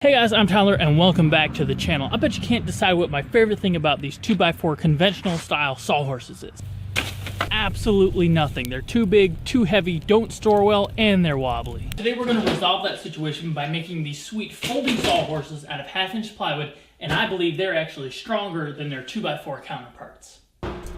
Hey guys, I'm Tyler and welcome back to the channel. I bet you can't decide what my favorite thing about these 2x4 conventional style sawhorses is. Absolutely nothing. They're too big, too heavy, don't store well, and they're wobbly. Today we're going to resolve that situation by making these sweet folding sawhorses out of 1/2-inch plywood, and I believe they're actually stronger than their 2x4 counterparts.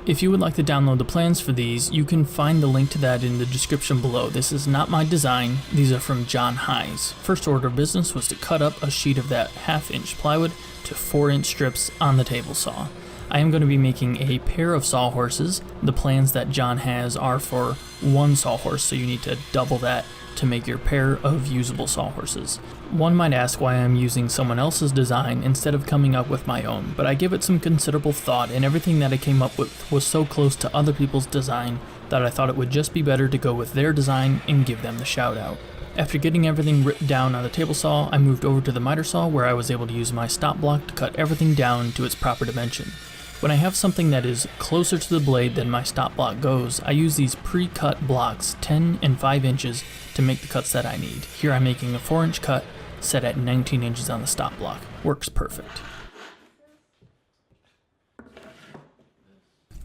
If you would like to download the plans for these, you can find the link to that in the description below. This is not my design, these are from John Heisz. First order of business was to cut up a sheet of that 1/2-inch plywood to 4-inch strips on the table saw. I am going to be making a pair of sawhorses. The plans that John has are for one sawhorse, so you need to double that to make your pair of usable sawhorses. One might ask why I'm using someone else's design instead of coming up with my own, but I give it some considerable thought, and everything that I came up with was so close to other people's design that I thought it would just be better to go with their design and give them the shout out. After getting everything written down on the table saw, I moved over to the miter saw where I was able to use my stop block to cut everything down to its proper dimension. When I have something that is closer to the blade than my stop block goes, I use these pre-cut blocks 10 and 5 inches to make the cuts that I need. Here I'm making a 4-inch cut set at 19 inches on the stop block. Works perfect.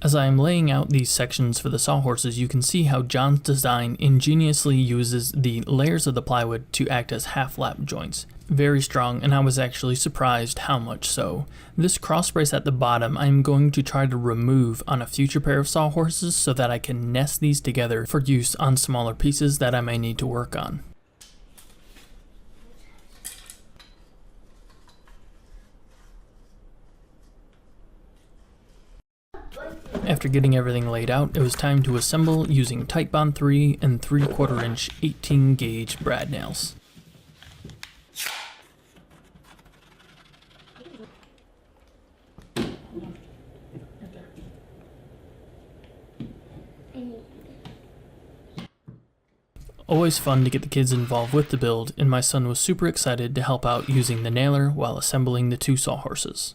As I am laying out these sections for the sawhorses, you can see how John's design ingeniously uses the layers of the plywood to act as half-lap joints. Very strong, and I was actually surprised how much so. This cross brace at the bottom I am going to try to remove on a future pair of sawhorses so that I can nest these together for use on smaller pieces that I may need to work on. After getting everything laid out, it was time to assemble using Titebond 3 and 3/4 inch 18 gauge brad nails. Always fun to get the kids involved with the build, and my son was super excited to help out using the nailer while assembling the two sawhorses.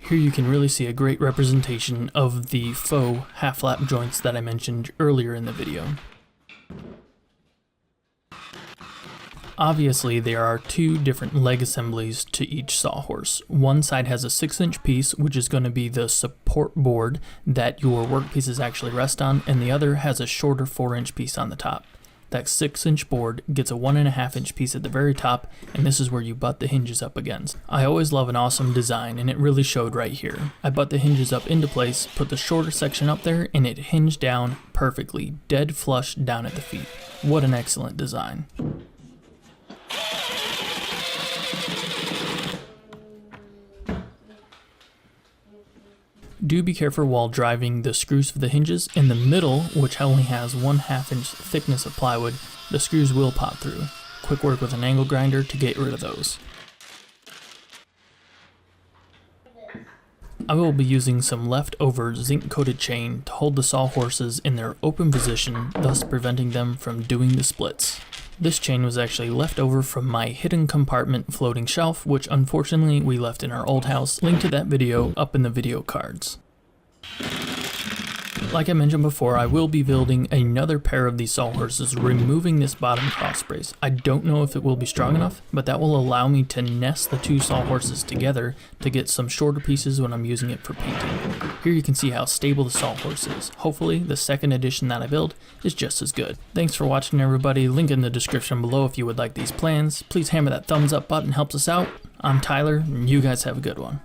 Here you can really see a great representation of the faux half-lap joints that I mentioned earlier in the video. Obviously, there are two different leg assemblies to each sawhorse. One side has a 6-inch piece, which is going to be the support board that your workpieces actually rest on, and the other has a shorter 4-inch piece on the top. That 6-inch board gets a 1.5-inch piece at the very top, and this is where you butt the hinges up against. I always love an awesome design, and it really showed right here. I butt the hinges up into place, put the shorter section up there, and it hinged down perfectly, dead flush down at the feet. What an excellent design. Do be careful while driving the screws for the hinges. In the middle, which only has 1/2-inch thickness of plywood, the screws will pop through. Quick work with an angle grinder to get rid of those. I will be using some leftover zinc-coated chain to hold the sawhorses in their open position, thus preventing them from doing the splits. This chain was actually left over from my hidden compartment floating shelf, which unfortunately we left in our old house. Link to that video up in the video cards. Like I mentioned before, I will be building another pair of these sawhorses, removing this bottom cross brace. I don't know if it will be strong enough, but that will allow me to nest the two sawhorses together to get some shorter pieces when I'm using it for painting. Here you can see how stable the sawhorse is. Hopefully the second edition that I build is just as good. Thanks for watching, everybody. Link in the description below if you would like these plans. Please hammer that thumbs up button, helps us out. I'm Tyler, and you guys have a good one.